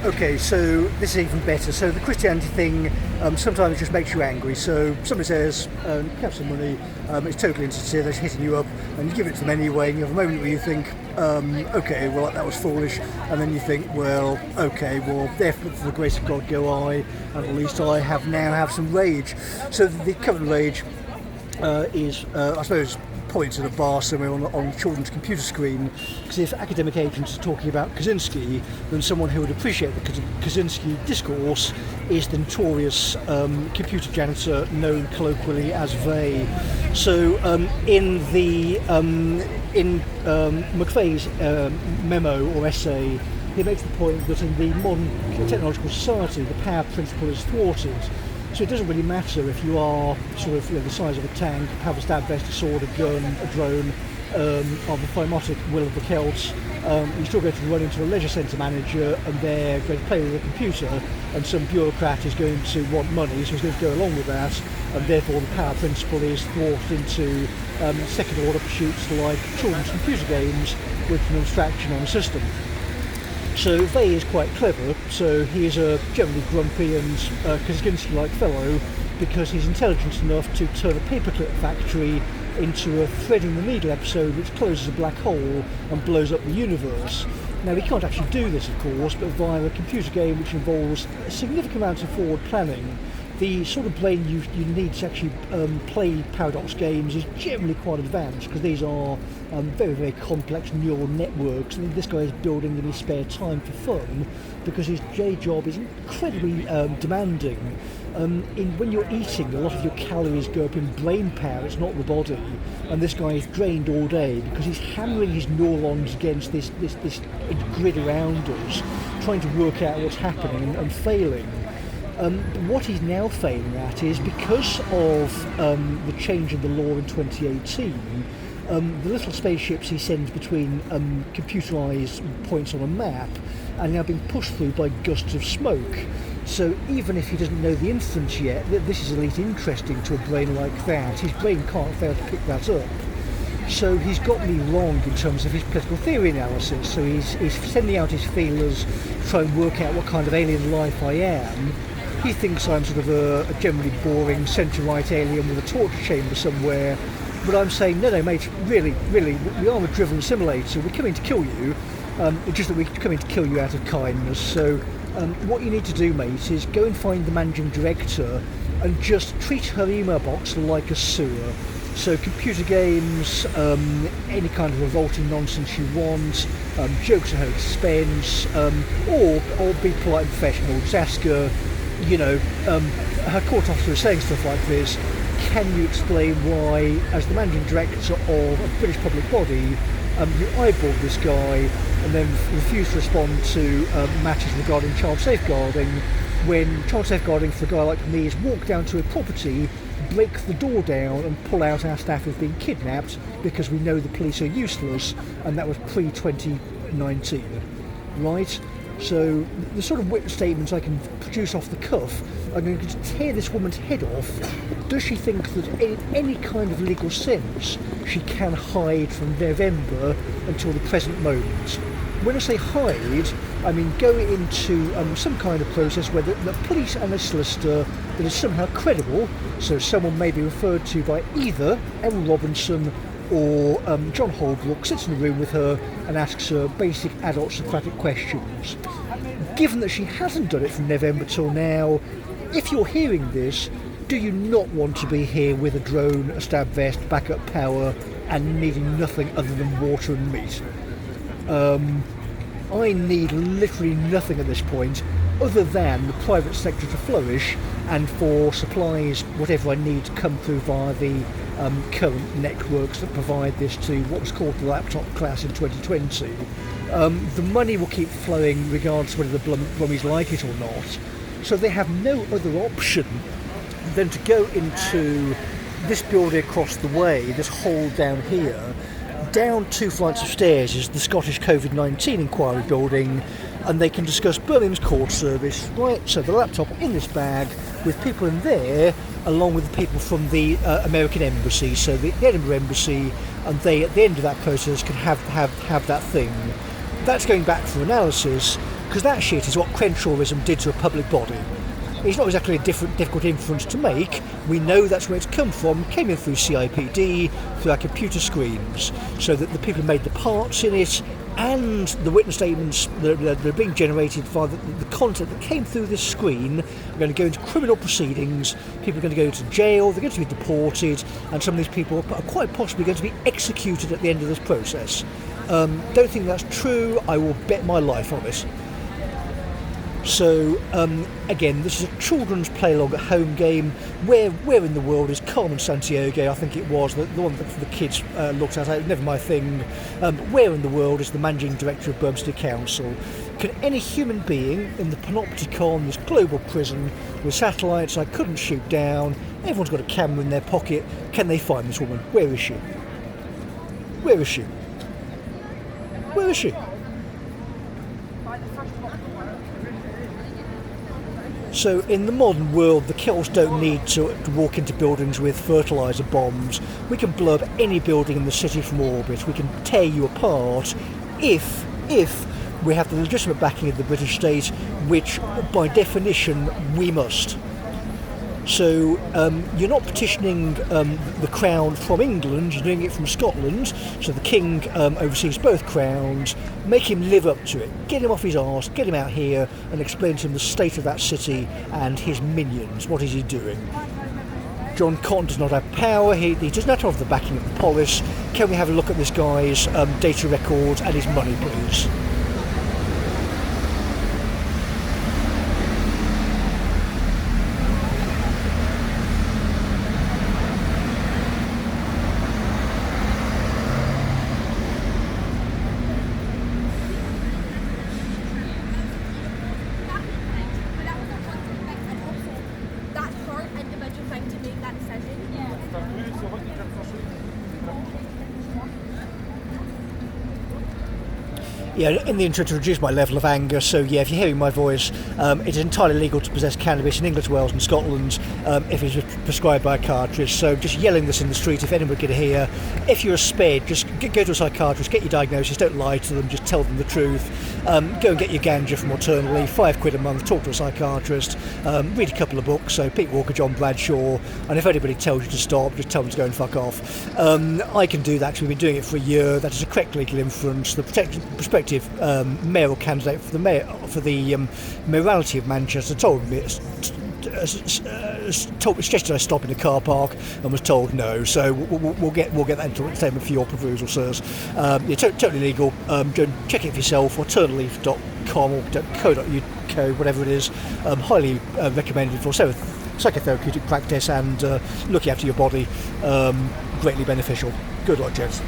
Okay, so this is even better. So the Christianity thing sometimes just makes you angry. So somebody says, have some money, it's totally insincere, they're hitting you up, and you give it to them anyway, and you have a moment where you think, okay, well, that was foolish, and then you think, well, okay, well, therefore, for the grace of God go I, and at least I now have some rage. So the covered rage is, I suppose, point to the bar somewhere on children's computer screen, because if academic agents are talking about Kaczynski, then someone who would appreciate the Kaczynski discourse is the notorious computer janitor known colloquially as Vey. So in McVeigh's memo or essay, he makes the point that in the modern technological society, the power principle is thwarted. So it doesn't really matter if you are sort of the size of a tank, have a stab vest, a sword, a gun, a drone, of the phimotic will of the Celts. You're still going to run into a leisure centre manager, and they're going to play with a computer, and some bureaucrat is going to want money, so he's going to go along with that, and therefore the power principle is thwarted into second order pursuits like children's computer games with an abstraction on a system. So Vey is quite clever, so he is a generally grumpy and Kaczynski-like fellow, because he's intelligent enough to turn a paperclip factory into a threading the needle episode which closes a black hole and blows up the universe. Now he can't actually do this, of course, but via a computer game which involves a significant amount of forward planning. The sort of brain you need to actually play Paradox games is generally quite advanced, because these are very, very complex neural networks, and this guy is building in his spare time for fun, because his day job is incredibly demanding. When you're eating, a lot of your calories go up in brain power, it's not the body, and this guy is drained all day because he's hammering his neurons against this grid around us, trying to work out what's happening and failing. What he's now failing at is, because of the change in the law in 2018, the little spaceships he sends between computerised points on a map are now being pushed through by gusts of smoke. So even if he doesn't know the instance yet, this is at least interesting to a brain like that. His brain can't fail to pick that up. So he's got me wrong in terms of his political theory analysis. So he's sending out his feelers to try and work out what kind of alien life I am. He thinks I'm sort of a generally boring centre-right alien with a torture chamber somewhere. But I'm saying, no, mate, really, we are a driven simulator. We're coming to kill you. It's just that we're coming to kill you out of kindness. So what you need to do, mate, is go and find the managing director and just treat her email box like a sewer. So computer games, any kind of revolting nonsense you want, jokes at her expense, or be polite and professional. Just ask her, her court officer is saying stuff like this. Can you explain why, as the managing director of a British public body, you eyeballed this guy and then refused to respond to matters regarding child safeguarding, when child safeguarding for a guy like me is walk down to a property, break the door down and pull out our staff who've been kidnapped because we know the police are useless, and that was pre-2019, right? So the sort of witness statements I can produce off the cuff are going to tear this woman's head off. Does she think that in any kind of legal sense she can hide from November until the present moment? When I say hide, I mean go into some kind of process where the police and a solicitor that is somehow credible, so someone may be referred to by either Errol Robinson or John Holbrook, sits in the room with her and asks her basic adult Socratic questions. Given that she hasn't done it from November till now, if you're hearing this, do you not want to be here with a drone, a stab vest, backup power, and needing nothing other than water and meat? I need literally nothing at this point other than the private sector to flourish and for supplies, whatever I need, to come through via the current networks that provide this to what was called the laptop class in 2020. The money will keep flowing regardless whether the Brummies like it or not. So they have no other option than to go into this building across the way, this hole down here. Down 2 flights of stairs is the Scottish COVID-19 inquiry building, and they can discuss Birmingham's court service, right? So the laptop in this bag with people in there, along with the people from the American embassy, so the Edinburgh embassy, and they at the end of that process can have that thing. That's going back for analysis, because that shit is what Crenshawism did to a public body. It's not exactly a difficult inference to make. We know that's where it's come from. It came in through CIPD, through our computer screens, so that the people who made the parts in it and the witness statements that are being generated via the content that came through this screen are going to go into criminal proceedings. People are going to go to jail, they're going to be deported, and some of these people are quite possibly going to be executed at the end of this process. Don't think that's true. I will bet my life on it. So, again, this is a children's play along at home game. Where in the world is Carmen Santiago? I think it was the one that the kids looked at. Never my thing. Where in the world is the managing director of Bermondsey Council? Can any human being in the panopticon, this global prison with satellites I couldn't shoot down, everyone's got a camera in their pocket, can they find this woman? Where is she? Where is she? Where is she? So in the modern world, the Celts don't need to walk into buildings with fertiliser bombs. We can blow up any building in the city from orbit. We can tear you apart if we have the legitimate backing of the British state, which by definition we must. So you're not petitioning the Crown from England, you're doing it from Scotland, so the King oversees both crowns. Make him live up to it, get him off his arse, get him out here and explain to him the state of that city and his minions. What is he doing? John Cotton does not have power, he does not have the backing of the polis. Can we have a look at this guy's data records and his money, please? Yeah, in the intro to reduce my level of anger, so yeah, if you're hearing my voice, it is entirely legal to possess cannabis in England, Wales and Scotland if it's prescribed by a psychiatrist, so just yelling this in the street if anyone could hear. If you're a sped, just go to a psychiatrist, get your diagnosis, don't lie to them, just tell them the truth. Go and get your ganja from Alternately, £5 a month, talk to a psychiatrist, read a couple of books, so Pete Walker, John Bradshaw, and if anybody tells you to stop, just tell them to go and fuck off. I can do that because we've been doing it for a year. That is a correct legal inference. The prospective mayoral candidate for the mayoralty of Manchester told me suggested I stop in a car park and was told no, so we'll get that into statement for your perusal, sirs. Yeah, totally legal. Go check it for yourself, alternateleaf.com or .co.uk, whatever it is. Highly recommended for psychotherapeutic practice and looking after your body. Greatly beneficial. Good luck, gents.